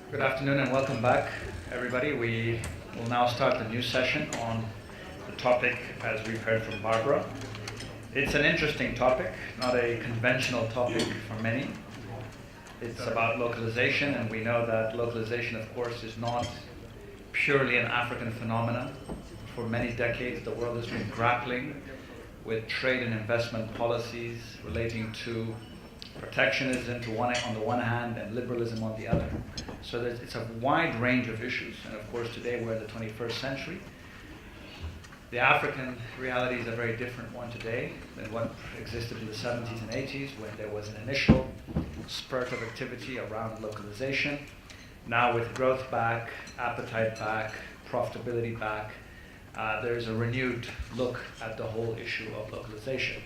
Good afternoon and welcome back, everybody. We will now start the new session on the topic, as we've heard from Barbara. It's an interesting topic, not a conventional topic for many. It's about localization, and we know that localization, of course, is not purely an African phenomenon. For many decades, the world has been grappling with trade and investment policies relating to protectionism on the one hand and liberalism on the other. So it's a wide range of issues, and of course today we're in the 21st century. The African reality is a very different one today than what existed in the 70s and 80s, when there was an initial spurt of activity around localization. Now with growth back, appetite back, profitability back, there's a renewed look at the whole issue of localization.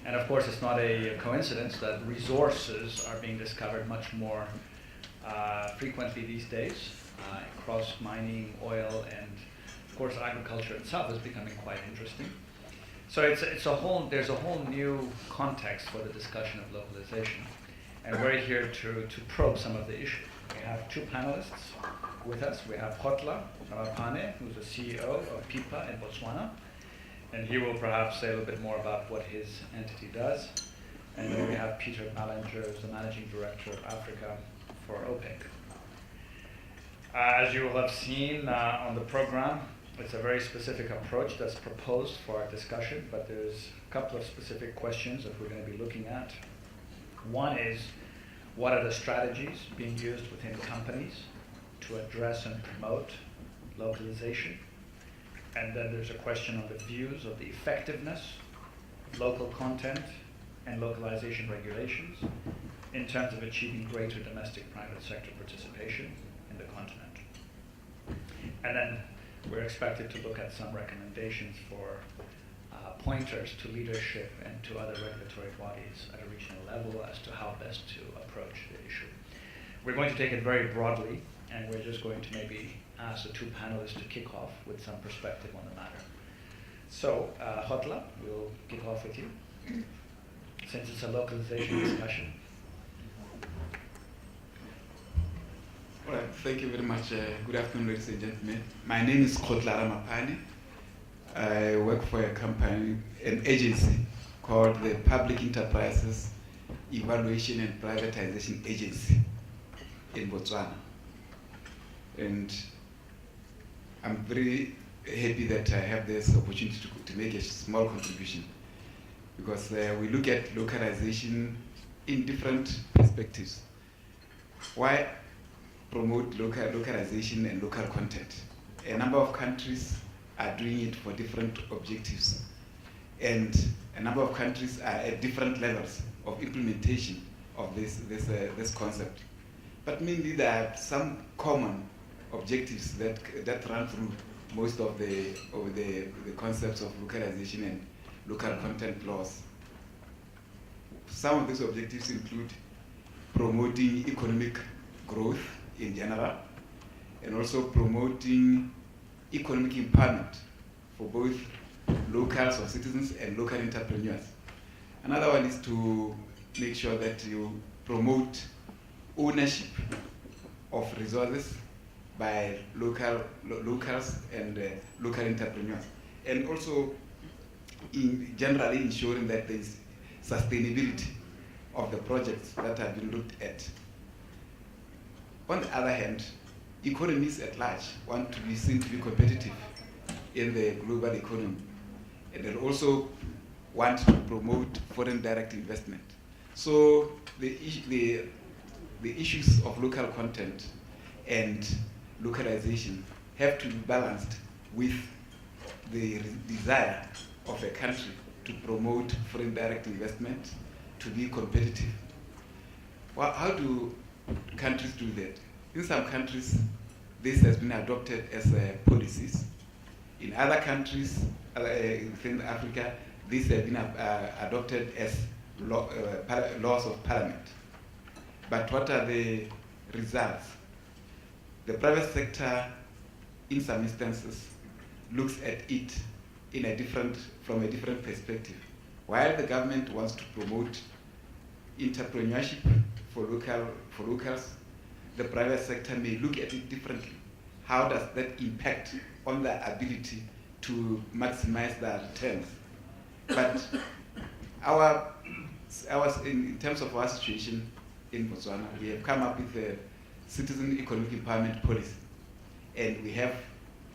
And of course, it's not a coincidence that resources are being discovered much more frequently these days. Across mining, oil, and of course agriculture itself is becoming quite interesting. So there's a whole new context for the discussion of localization. And we're here to probe some of the issues. We have two panelists with us. We have Khotla Ramapane, who's the CEO of PIPA in Botswana. And he will perhaps say a little bit more about what his entity does. And then we have Peter Ballinger, who's the Managing Director of Africa for OPEC. As you will have seen on the program, it's a very specific approach that's proposed for our discussion, but there's a couple of specific questions that we're going to be looking at. One is, what are the strategies being used within companies to address and promote localization? And then there's a question on the views of the effectiveness of local content and localization regulations in terms of achieving greater domestic private sector participation in the continent. And then we're expected to look at some recommendations for pointers to leadership and to other regulatory bodies at a regional level as to how best to approach the issue. We're going to take it very broadly, and we're just going to maybe ask the two panelists to kick off with some perspective on the matter. So, Khotla, we'll kick off with you, since it's a localization discussion. All right, thank you very much. Good afternoon, ladies and gentlemen. My name is Khotla Ramapane. I work for a company, an agency called the Public Enterprises Evaluation and Privatization Agency in Botswana. And I'm very happy that I have this opportunity to make a small contribution, because we look at localization in different perspectives. Why promote localization and local content? A number of countries are doing it for different objectives, and a number of countries are at different levels of implementation of this concept. But mainly there are some common objectives that run through most of the concepts of localization and local content laws. Some of these objectives include promoting economic growth in general, and also promoting economic empowerment for both locals or citizens and local entrepreneurs. Another one is to make sure that you promote ownership of resources by locals and local entrepreneurs, and also generally ensuring that there is sustainability of the projects that have been looked at. On the other hand, economies at large want to be seen to be competitive in the global economy, and they also want to promote foreign direct investment. So the issues of local content and localization have to be balanced with the desire of a country to promote foreign direct investment, to be competitive. Well, how do countries do that? In some countries, this has been adopted as policies. In other countries, within Africa, this has been adopted as laws of parliament. But what are the results? The private sector, in some instances, looks at it from a different perspective. While the government wants to promote entrepreneurship for locals, the private sector may look at it differently. How does that impact on their ability to maximize their returns? But in terms of our situation in Botswana, we have come up with a citizen economic empowerment policy, and we have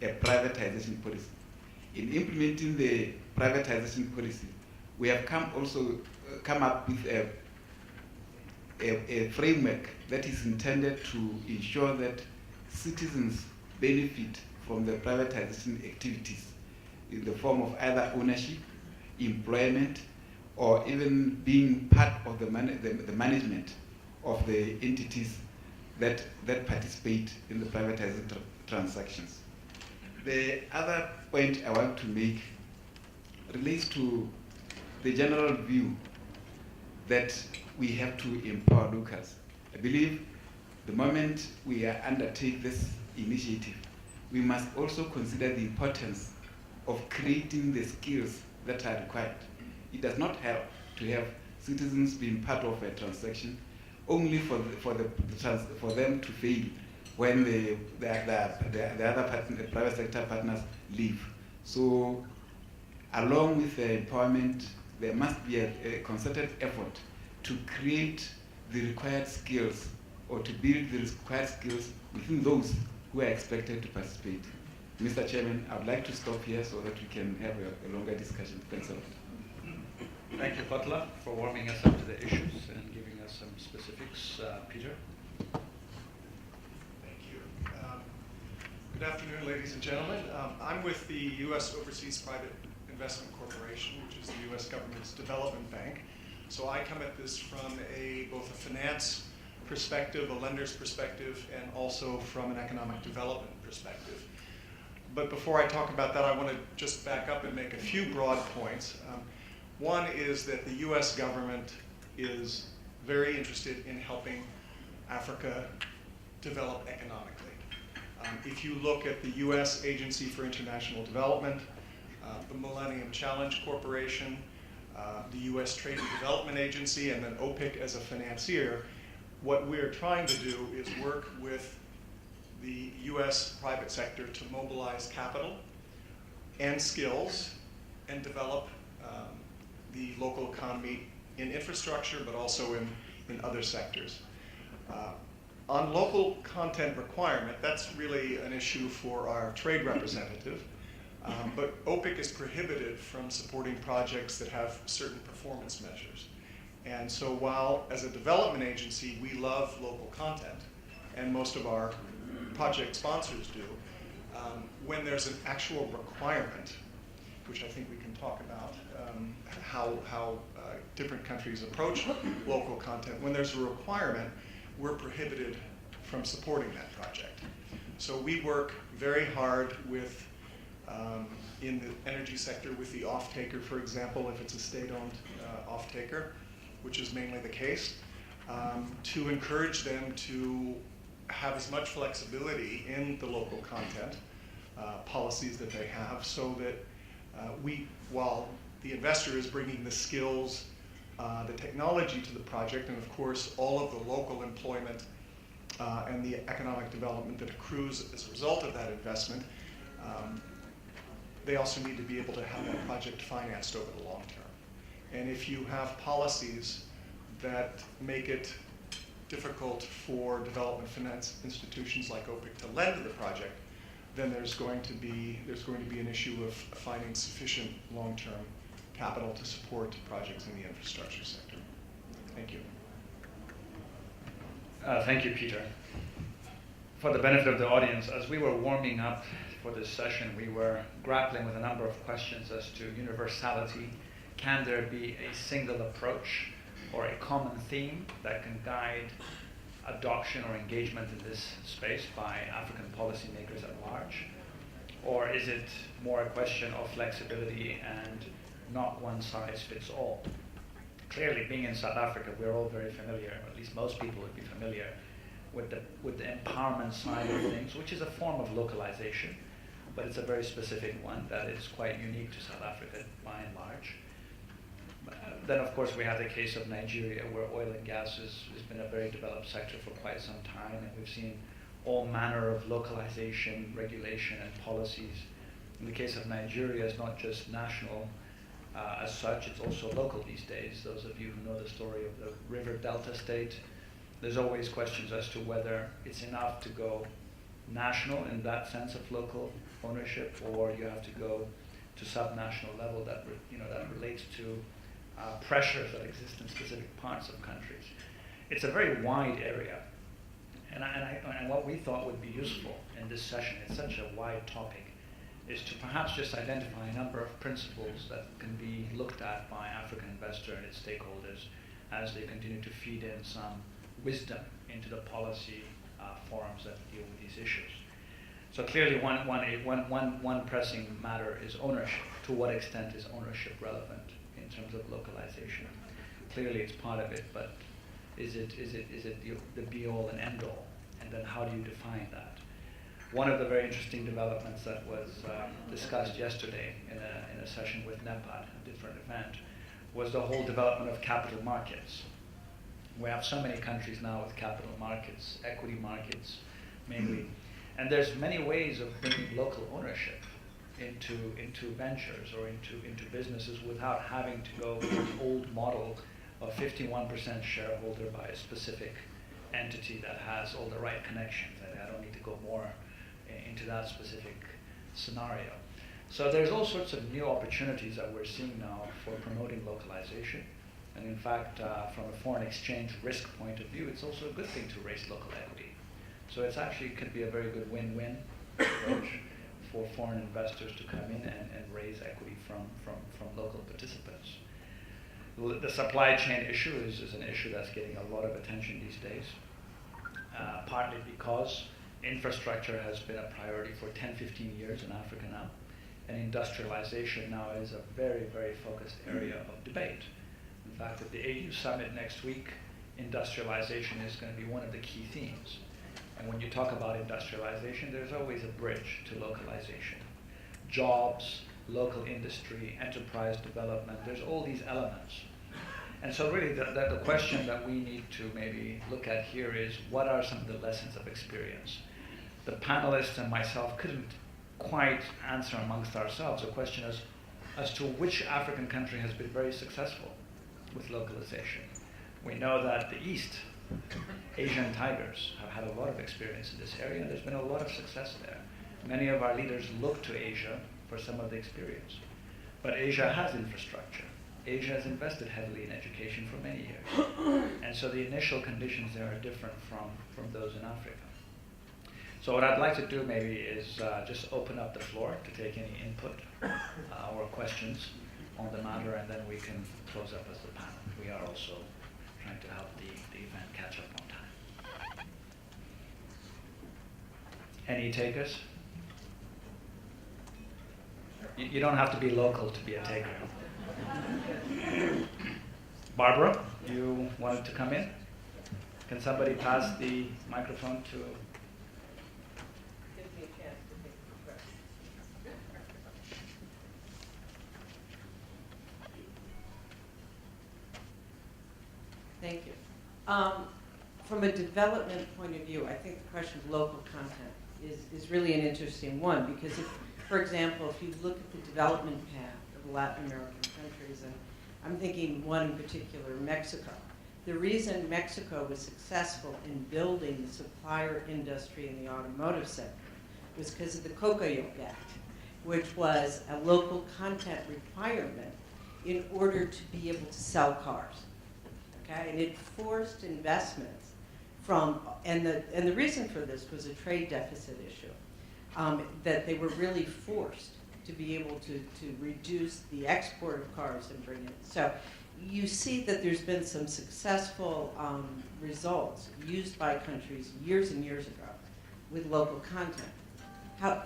a privatization policy. In implementing the privatization policy, we have come up with a framework that is intended to ensure that citizens benefit from the privatization activities in the form of either ownership, employment, or even being part of the management of the entities that participate in the privatization transactions. The other point I want to make relates to the general view that we have to empower locals. I believe the moment we undertake this initiative, we must also consider the importance of creating the skills that are required. It does not help to have citizens being part of a transaction only for them to fail when the private sector partners leave. So, along with the empowerment, there must be a concerted effort to create the required skills or to build the required skills within those who are expected to participate. Mr. Chairman, I would like to stop here so that we can have a longer discussion. Thanks a lot. Thank you, Butler, for warming us up to the issues and giving us some specifics. Peter? Thank you. Good afternoon, ladies and gentlemen. I'm with the U.S. Overseas Private Investment Corporation, which is the U.S. government's development bank. So I come at this from both a finance perspective, a lender's perspective, and also from an economic development perspective. But before I talk about that, I want to just back up and make a few broad points. One is that the U.S. government is very interested in helping Africa develop economically. If you look at the U.S. Agency for International Development, the Millennium Challenge Corporation, the U.S. Trade and Development Agency, and then OPIC as a financier, what we're trying to do is work with the U.S. private sector to mobilize capital and skills and develop the local economy in infrastructure, but also in other sectors. On local content requirement, that's really an issue for our trade representative, but OPIC is prohibited from supporting projects that have certain performance measures. And so while as a development agency, we love local content, and most of our project sponsors do, when there's an actual requirement, which I think we can talk about, how different countries approach local content. When there's a requirement, we're prohibited from supporting that project. So we work very hard with, in the energy sector, with the off-taker, for example, if it's a state-owned off-taker, which is mainly the case, to encourage them to have as much flexibility in the local content policies that they have, so that while the investor is bringing the skills, the technology to the project, and of course all of the local employment and the economic development that accrues as a result of that investment, they also need to be able to have that project financed over the long term. And if you have policies that make it difficult for development finance institutions like OPIC to lend to the project, then there's going to be an issue of finding sufficient long-term capital to support projects in the infrastructure sector. Thank you. Thank you, Peter. For the benefit of the audience, as we were warming up for this session, we were grappling with a number of questions as to universality. Can there be a single approach or a common theme that can guide adoption or engagement in this space by African policymakers at large? Or is it more a question of flexibility and not one size fits all? Clearly, being in South Africa, we're all very familiar, or at least most people would be familiar, with the empowerment side of things, which is a form of localization, but it's a very specific one that is quite unique to South Africa by and large. Then, of course, we have the case of Nigeria, where oil and gas has been a very developed sector for quite some time, and we've seen all manner of localization, regulation, and policies. In the case of Nigeria, it's not just national as such, it's also local these days. Those of you who know the story of the River Delta state, there's always questions as to whether it's enough to go national in that sense of local ownership, or you have to go to subnational level that relates to pressures that exist in specific parts of countries. It's a very wide area, and what we thought would be useful in this session, it's such a wide topic, is to perhaps just identify a number of principles that can be looked at by African investor and its stakeholders as they continue to feed in some wisdom into the policy forums that deal with these issues. So clearly one pressing matter is ownership. To what extent is ownership relevant in terms of localization? Clearly it's part of it, but is it the be-all and end-all? And then how do you define that? One of the very interesting developments that was discussed yesterday in a session with NEPAD, a different event, was the whole development of capital markets. We have so many countries now with capital markets, equity markets mainly, and there's many ways of bringing local ownership into ventures or into businesses without having to go with the old model of 51% shareholder by a specific entity that has all the right connections. I don't need to go more into that specific scenario. So there's all sorts of new opportunities that we're seeing now for promoting localization. And in fact, from a foreign exchange risk point of view, it's also a good thing to raise local equity. So it's actually could be a very good win-win approach for foreign investors to come in and raise equity from local participants. The supply chain issue is an issue that's getting a lot of attention these days, partly because infrastructure has been a priority for 10, 15 years in Africa now, and industrialization now is a very, very focused area of debate. In fact, at the AU summit next week, industrialization is going to be one of the key themes. And when you talk about industrialization, there's always a bridge to localization. Jobs, local industry, enterprise development, there's all these elements. And so really the question that we need to maybe look at here is, what are some of the lessons of experience? The panelists and myself couldn't quite answer amongst ourselves the question as to which African country has been very successful with localization. We know that the East, Asian tigers, have had a lot of experience in this area, and there's been a lot of success there. Many of our leaders look to Asia for some of the experience. But Asia has infrastructure. Asia has invested heavily in education for many years. And so the initial conditions there are different from those in Africa. So what I'd like to do maybe is just open up the floor to take any input or questions on the matter, and then we can close up as the panel. We are also trying to help the event catch up on time. Any takers? You don't have to be local to be a taker. Barbara, you wanted to come in? Can somebody pass the microphone to... Gives me a chance to take the question. Thank you. From a development point of view, I think the question of local content is really an interesting one, because if, for example, if you look at the development path of Latin American countries, and I'm thinking one in particular, Mexico. The reason Mexico was successful in building the supplier industry in the automotive sector was because of the Cocoyoc Act, which was a local content requirement in order to be able to sell cars. Okay, and it forced investments from, and the reason for this was a trade deficit issue, that they were really forced to be able to reduce the export of cars and bring it. So you see that there's been some successful results used by countries years and years ago with local content.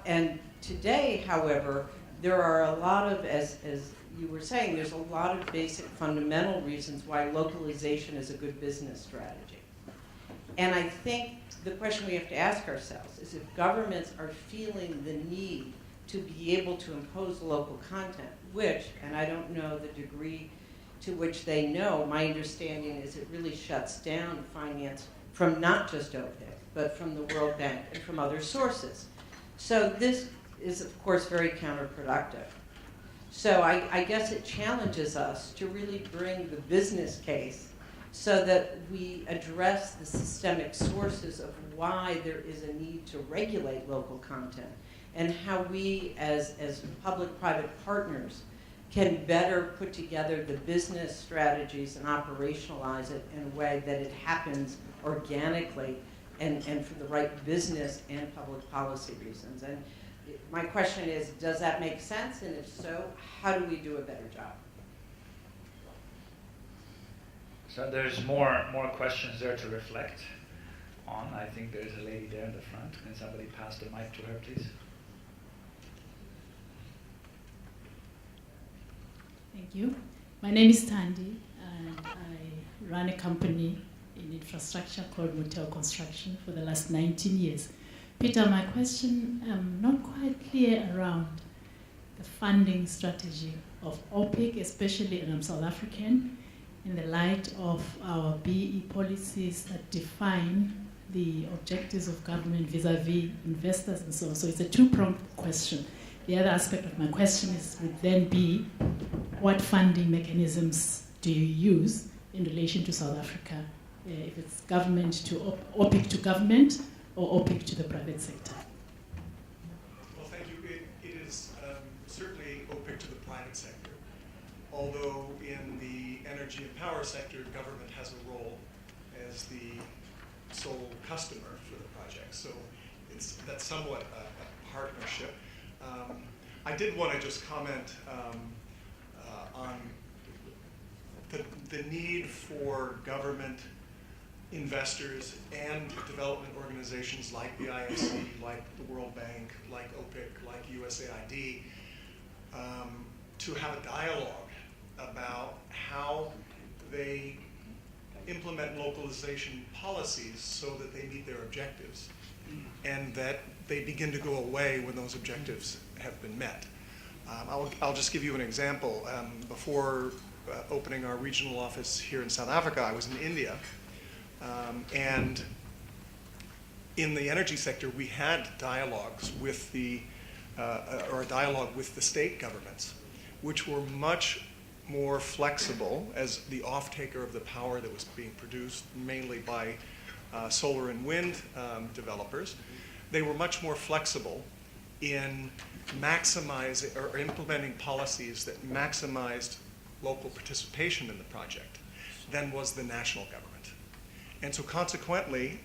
And today, however, there are a lot of, as you were saying, there's a lot of basic fundamental reasons why localization is a good business strategy. And I think the question we have to ask ourselves is if governments are feeling the need to be able to impose local content, which, and I don't know the degree to which they know, my understanding is it really shuts down finance from not just OPIC, but from the World Bank and from other sources. So this is, of course, very counterproductive. So I guess it challenges us to really bring the business case so that we address the systemic sources of why there is a need to regulate local content and how we as public-private partners can better put together the business strategies and operationalize it in a way that it happens organically and for the right business and public policy reasons. And my question is, does that make sense? And if so, how do we do a better job? So there's more questions there to reflect on. I think there's a lady there in the front. Can somebody pass the mic to her, please? Thank you. My name is Tandy, and I run a company in infrastructure called Motel Construction for the last 19 years. Peter, my question, I'm not quite clear around the funding strategy of OPIC, especially, and I'm South African, in the light of our BE policies that define the objectives of government vis-a-vis investors and so on. So it's a two-pronged question. The other aspect of my question would then be, what funding mechanisms do you use in relation to South Africa? If it's government to OPIC to government or OPIC to the private sector? Well, thank you. It is certainly OPIC to the private sector, although in the energy and power sector, government has a role as the sole customer for the project. So that's somewhat a partnership. I did want to just comment on the need for government investors and development organizations like the IFC, like the World Bank, like OPIC, like USAID, to have a dialogue about how they implement localization policies so that they meet their objectives and that they begin to go away when those objectives have been met. I'll just give you an example. Before opening our regional office here in South Africa, I was in India. And in the energy sector, we had dialogues with or a dialogue with the state governments, which were much more flexible as the off-taker of the power that was being produced mainly by solar and wind developers. They were much more flexible in maximizing or implementing policies that maximized local participation in the project than was the national government. And so consequently,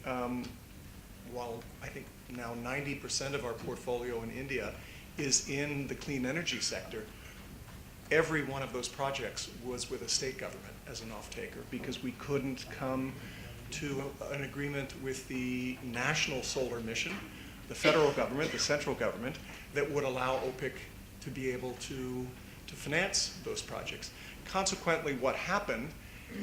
while I think now 90% of our portfolio in India is in the clean energy sector, every one of those projects was with a state government as an off-taker because we couldn't come to an agreement with the national solar mission, the federal government, the central government, that would allow OPIC to be able to finance those projects. Consequently, what happened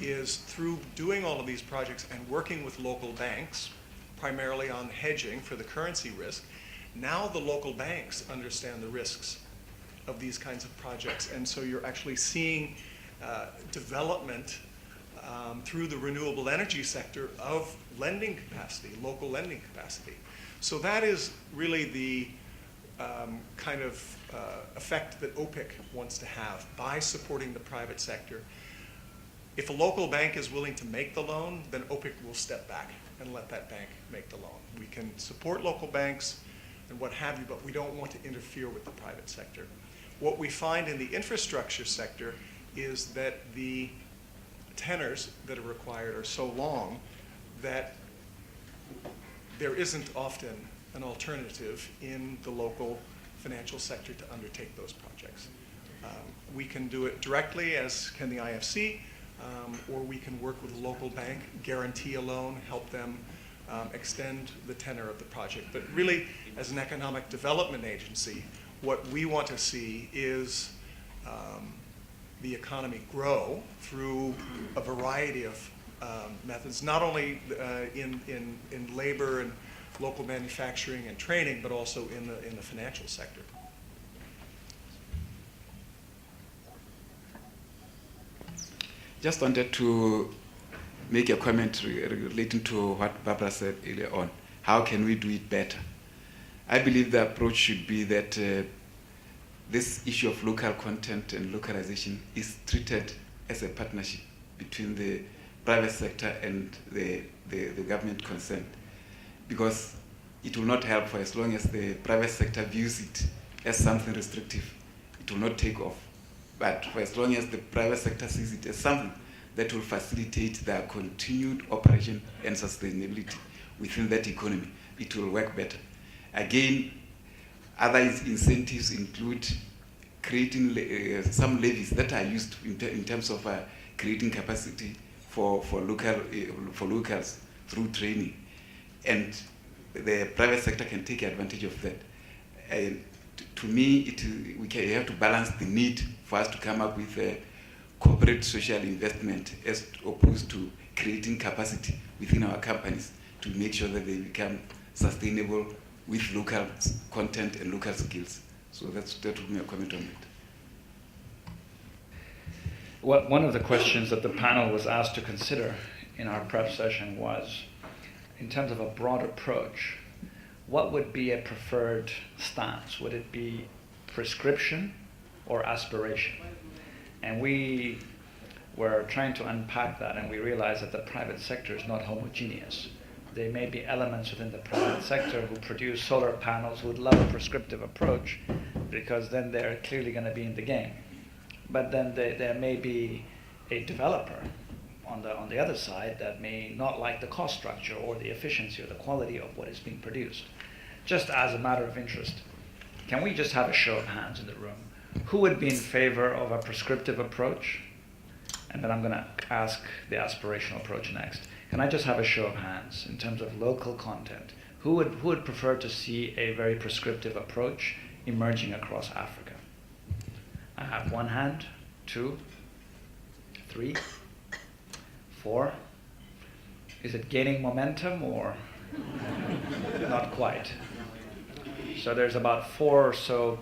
is through doing all of these projects and working with local banks, primarily on hedging for the currency risk, now the local banks understand the risks of these kinds of projects. And so you're actually seeing development through the renewable energy sector of lending capacity, local lending capacity. So that is really the kind of effect that OPIC wants to have by supporting the private sector. If a local bank is willing to make the loan, then OPIC will step back and let that bank make the loan. We can support local banks and what have you, but we don't want to interfere with the private sector. What we find in the infrastructure sector is that the tenors that are required are so long that there isn't often an alternative in the local financial sector to undertake those projects. We can do it directly, as can the IFC, or we can work with a local bank, guarantee a loan, help them extend the tenor of the project. But really, as an economic development agency, what we want to see is the economy grow through a variety of methods, not only in labor and local manufacturing and training, but also in the financial sector. just wanted to make a comment relating to what Barbara said earlier on. How can we do it better? I believe the approach should be that this issue of local content and localization is treated as a partnership between the private sector and the government concerned, because it will not help for as long as the private sector views it as something restrictive. It will not take off. But for as long as the private sector sees it as something that will facilitate their continued operation and sustainability within that economy, it will work better. Again, other incentives include creating some levies that are used in terms of creating capacity for locals through training, and the private sector can take advantage of that. To me, we have to balance the need for us to come up with a corporate social investment as opposed to creating capacity within our companies to make sure that they become sustainable with local content and local skills. So that would be a comment on it. Well, one of the questions that the panel was asked to consider in our prep session was, in terms of a broad approach, what would be a preferred stance? Would it be prescription or aspiration? And we were trying to unpack that, and we realized that the private sector is not homogeneous. There may be elements within the private sector who produce solar panels who would love a prescriptive approach, because then they're clearly going to be in the game. But then there may be a developer on the other side that may not like the cost structure or the efficiency or the quality of what is being produced. Just as a matter of interest, can we just have a show of hands in the room? Who would be in favor of a prescriptive approach? And then I'm going to ask the aspirational approach next. Can I just have a show of hands in terms of local content? Who would prefer to see a very prescriptive approach emerging across Africa? I have 1 hand, 2, 3, 4. Is it gaining momentum or not quite? So there's about 4 or so.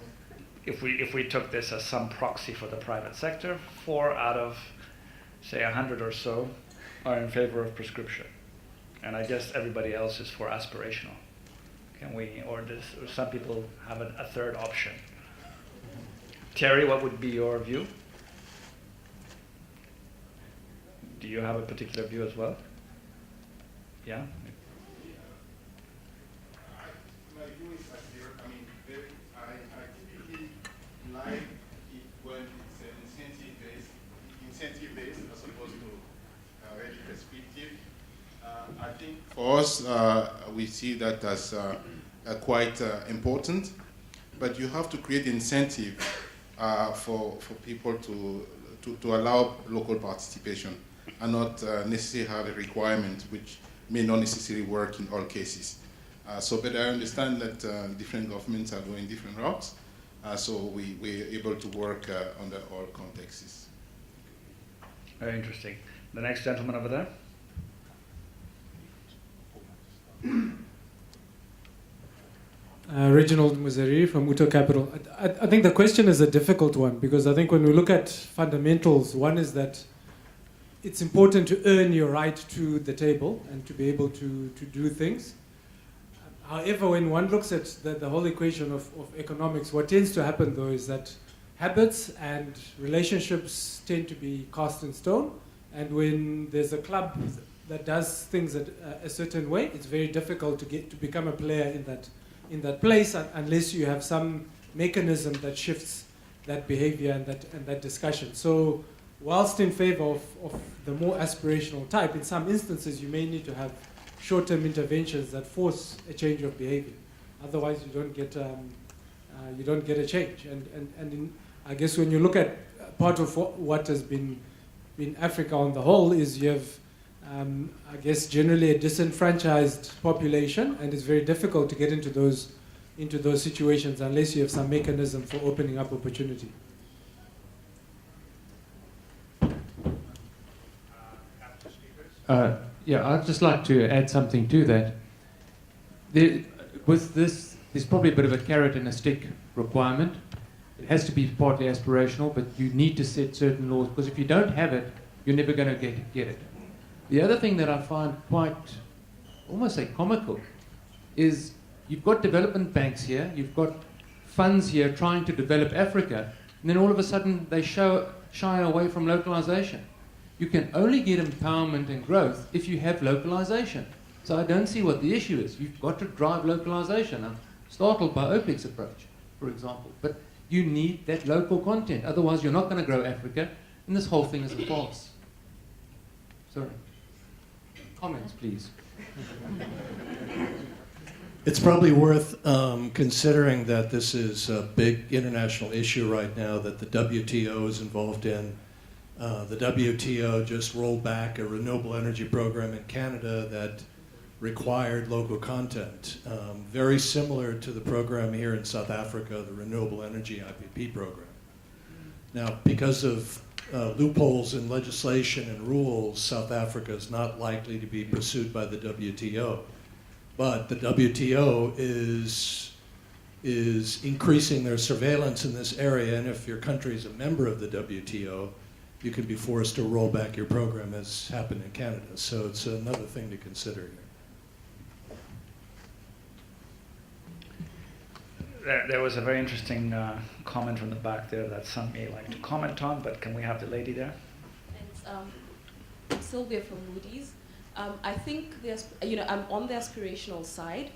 If we took this as some proxy for the private sector, 4 out of, say, 100 or so are in favor of prescription. And I guess everybody else is for aspirational. Can we, or some people have a third option? Terry, what would be your view? Do you have a particular view as well? Yeah? My view is clear. I mean, I typically like it when it's incentive-based as opposed to really prescriptive. I think for us, we see that as quite important, but you have to create incentive for people to allow local participation and not necessarily have a requirement which may not necessarily work in all cases. But I understand that different governments are going different routes, so we're able to work under all contexts. Very interesting. The next gentleman over there. Reginald Muzeri from Uto Capital. I think the question is a difficult one, because I think when we look at fundamentals, one is that it's important to earn your right to the table and to be able to do things. However, when one looks at the whole equation of economics, what tends to happen though is that habits and relationships tend to be cast in stone, and when there's a club that does things a certain way, it's very difficult to become a player in that place unless you have some mechanism that shifts that behavior and that discussion. So whilst in favor of the more aspirational type, in some instances you may need to have short-term interventions that force a change of behavior. Otherwise you don't get a change. And I guess when you look at part of what has been Africa on the whole is you have I guess generally a disenfranchised population, and it's very difficult to get into those situations unless you have some mechanism for opening up opportunity. Yeah, I'd just like to add something to that. With this, there's probably a bit of a carrot and a stick requirement. It has to be partly aspirational, but you need to set certain laws, because if you don't have it, you're never going to get it. The other thing that I find quite, almost say comical, is you've got development banks here, you've got funds here trying to develop Africa, and then all of a sudden they shy away from localization. You can only get empowerment and growth if you have localization. So I don't see what the issue is. You've got to drive localization. I'm startled by OPEC's approach, for example. But you need that local content. Otherwise, you're not going to grow Africa, and this whole thing is a farce. Sorry. Comments, please. It's probably worth considering that this is a big international issue right now that the WTO is involved in. The WTO just rolled back a renewable energy program in Canada that required local content, very similar to the program here in South Africa, the Renewable Energy IPP program. Now, because of loopholes in legislation and rules, South Africa is not likely to be pursued by the WTO. But the WTO is increasing their surveillance in this area, and if your country is a member of the WTO, you can be forced to roll back your program, as happened in Canada. So it's another thing to consider here. There was a very interesting comment from the back there that some may like to comment on, but can we have the lady there? It's Sylvia from Moody's. I think I'm on the aspirational side,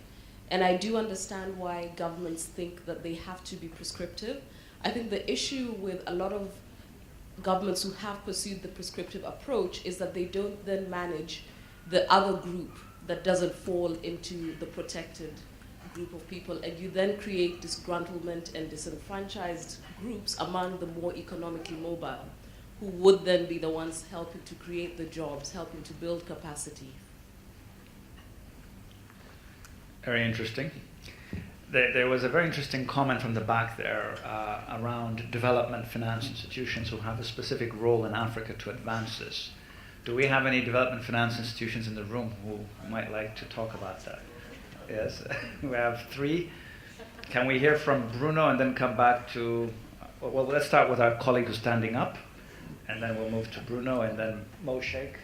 and I do understand why governments think that they have to be prescriptive. I think the issue with a lot of governments who have pursued the prescriptive approach is that they don't then manage the other group that doesn't fall into the protected group of people, and you then create disgruntlement and disenfranchised groups among the more economically mobile, who would then be the ones helping to create the jobs, helping to build capacity. Very interesting. There was a very interesting comment from the back there around development finance institutions who have a specific role in Africa to advance this. Do we have any development finance institutions in the room who might like to talk about that? Yes, we have 3. Can we hear from Bruno and then come back to, well, let's start with our colleague who's standing up, and then we'll move to Bruno, and then Mo Sheikh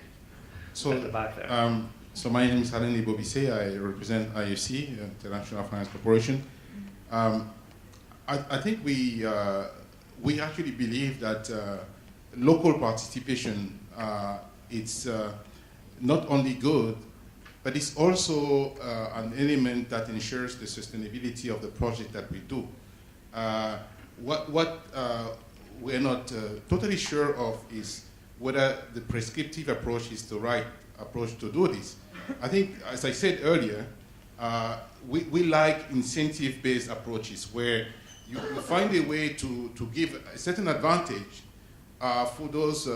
at the back there. So my name is Alain Bobisse. I represent IFC, International Finance Corporation. I think we actually believe that local participation it's not only good, but it's also an element that ensures the sustainability of the project that we do. What we're not totally sure of is whether the prescriptive approach is the right approach to do this. I think, as I said earlier, we like incentive-based approaches where you find a way to give a certain advantage for those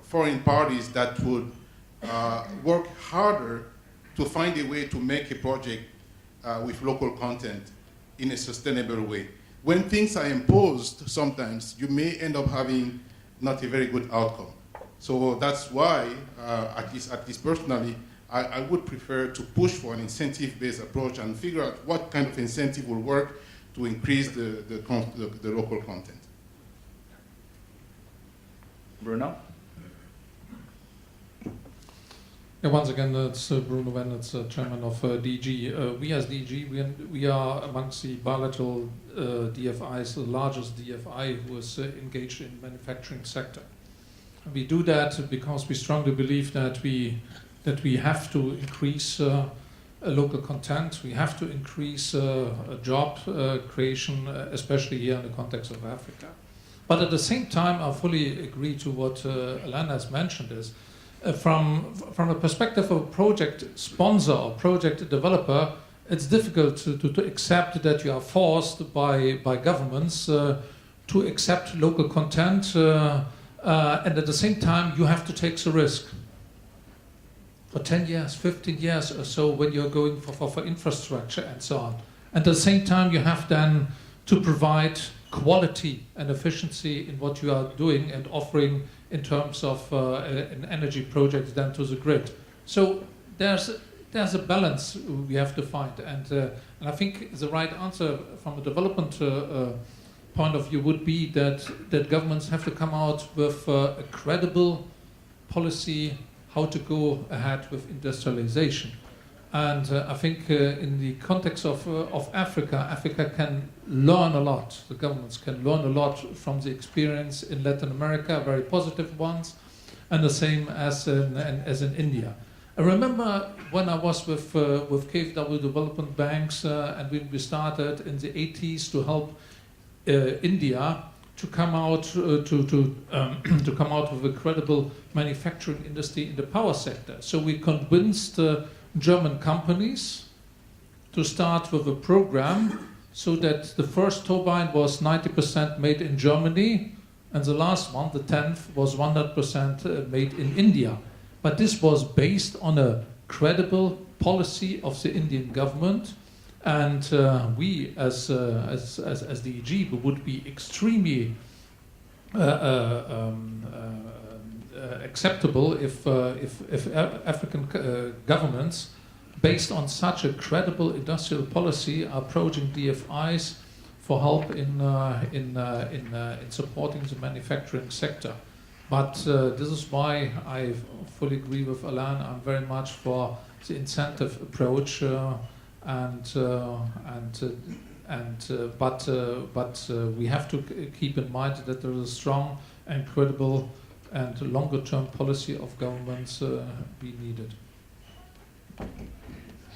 foreign parties that would work harder to find a way to make a project with local content in a sustainable way. When things are imposed, sometimes you may end up having not a very good outcome. So that's why, at least personally, I would prefer to push for an incentive-based approach and figure out what kind of incentive will work to increase the local content. Bruno? Yeah, once again, it's Bruno Venn, it's chairman of DG. We as DG, we are amongst the bilateral DFIs, the largest DFI who is engaged in manufacturing sector. We do that because we strongly believe that we have to increase local content. We have to increase job creation, especially here in the context of Africa. But at the same time, I fully agree to what Alain has mentioned is, from a perspective of a project sponsor or project developer, it's difficult to accept that you are forced by governments to accept local content, and at the same time you have to take the risk. For 10 years, 15 years or so when you're going for infrastructure and so on. And at the same time you have then to provide quality and efficiency in what you are doing and offering in terms of an energy project then to the grid. So there's a balance we have to find, and I think the right answer from a development point of view would be that governments have to come out with a credible policy how to go ahead with industrialization. And I think in the context of Africa, Africa can learn a lot. The governments can learn a lot from the experience in Latin America, very positive ones, and the same as in India. I remember when I was with KfW Development Banks, and we started in the 80s to help India to come out to come out with a credible manufacturing industry in the power sector. So we convinced German companies to start with a program so that the first turbine was 90% made in Germany, and the last one, the 10th, was 100% made in India. But this was based on a credible policy of the Indian government, and we, as DEG, would be extremely acceptable if African governments, based on such a credible industrial policy, are approaching DFIs for help in supporting the manufacturing sector. But this is why I fully agree with Alain. I'm very much for the incentive approach, but we have to keep in mind that there is a strong and credible and longer-term policy of governments be needed.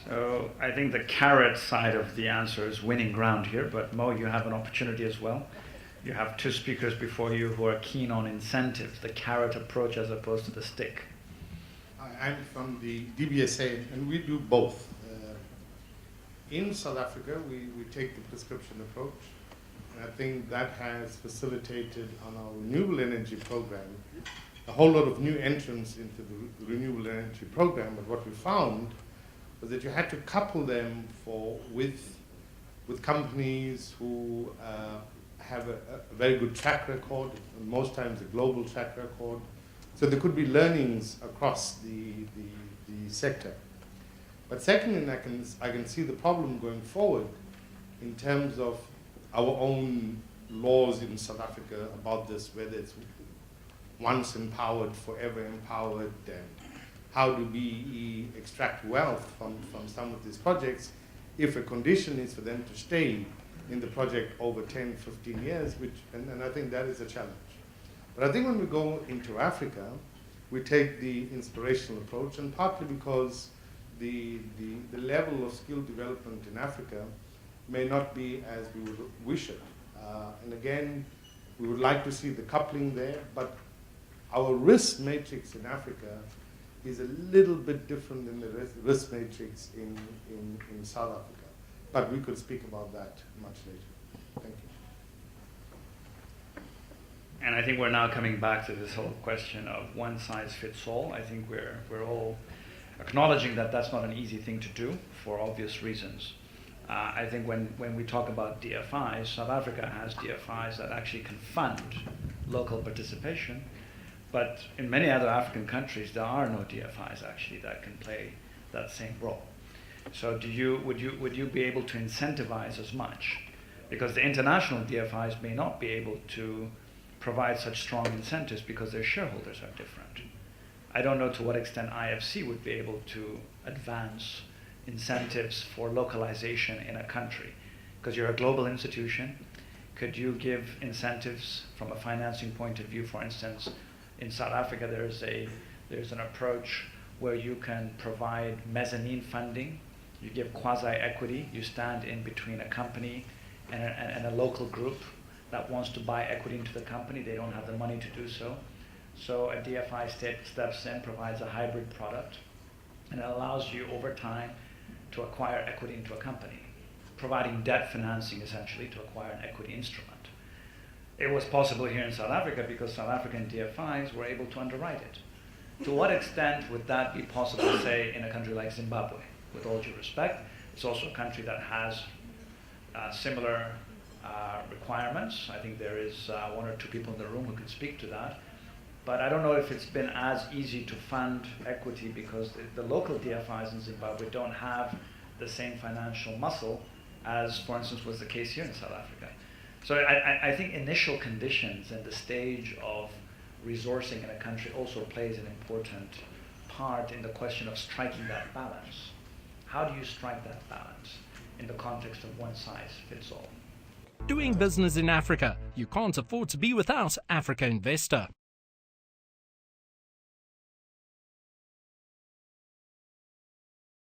So I think the carrot side of the answer is winning ground here, but Mo, you have an opportunity as well. You have two speakers before you who are keen on incentives, the carrot approach as opposed to the stick. I'm from the DBSA, and we do both. In South Africa, we take the prescription approach, and I think that has facilitated on our renewable energy program a whole lot of new entrants into the renewable energy program. But what we found was that you had to couple them with companies who have a very good track record, and most times a global track record. So there could be learnings across the sector. But secondly, I can see the problem going forward in terms of our own laws in South Africa about this, whether it's once empowered, forever empowered, and how do we extract wealth from some of these projects if a condition is for them to stay in the project over 10, 15 years, and I think that is a challenge. But I think when we go into Africa, we take the inspirational approach, and partly because the level of skill development in Africa may not be as we would wish it. And again, we would like to see the coupling there, but our risk matrix in Africa is a little bit different than the risk matrix in South Africa. But we could speak about that much later. Thank you. And I think we're now coming back to this whole question of one size fits all. I think we're all acknowledging that that's not an easy thing to do for obvious reasons. I think when we talk about DFIs, South Africa has DFIs that actually can fund local participation, but in many other African countries there are no DFIs actually that can play that same role. So would you be able to incentivize as much? Because the international DFIs may not be able to provide such strong incentives because their shareholders are different. I don't know to what extent IFC would be able to advance incentives for localization in a country. Because you're a global institution, could you give incentives from a financing point of view? For instance, in South Africa there's an approach where you can provide mezzanine funding. You give quasi-equity, you stand in between a company and a local group that wants to buy equity into the company. They don't have the money to do so. So a DFI steps in, provides a hybrid product, and it allows you over time to acquire equity into a company, providing debt financing essentially to acquire an equity instrument. It was possible here in South Africa because South African DFIs were able to underwrite it. To what extent would that be possible, say, in a country like Zimbabwe? With all due respect, it's also a country that has similar requirements. I think there is one or two people in the room who can speak to that. But I don't know if it's been as easy to fund equity because the local DFIs in Zimbabwe don't have the same financial muscle as, for instance, was the case here in South Africa. So I think initial conditions and the stage of resourcing in a country also plays an important part in the question of striking that balance. How do you strike that balance in the context of one size fits all? Doing business in Africa, you can't afford to be without Africa Investor.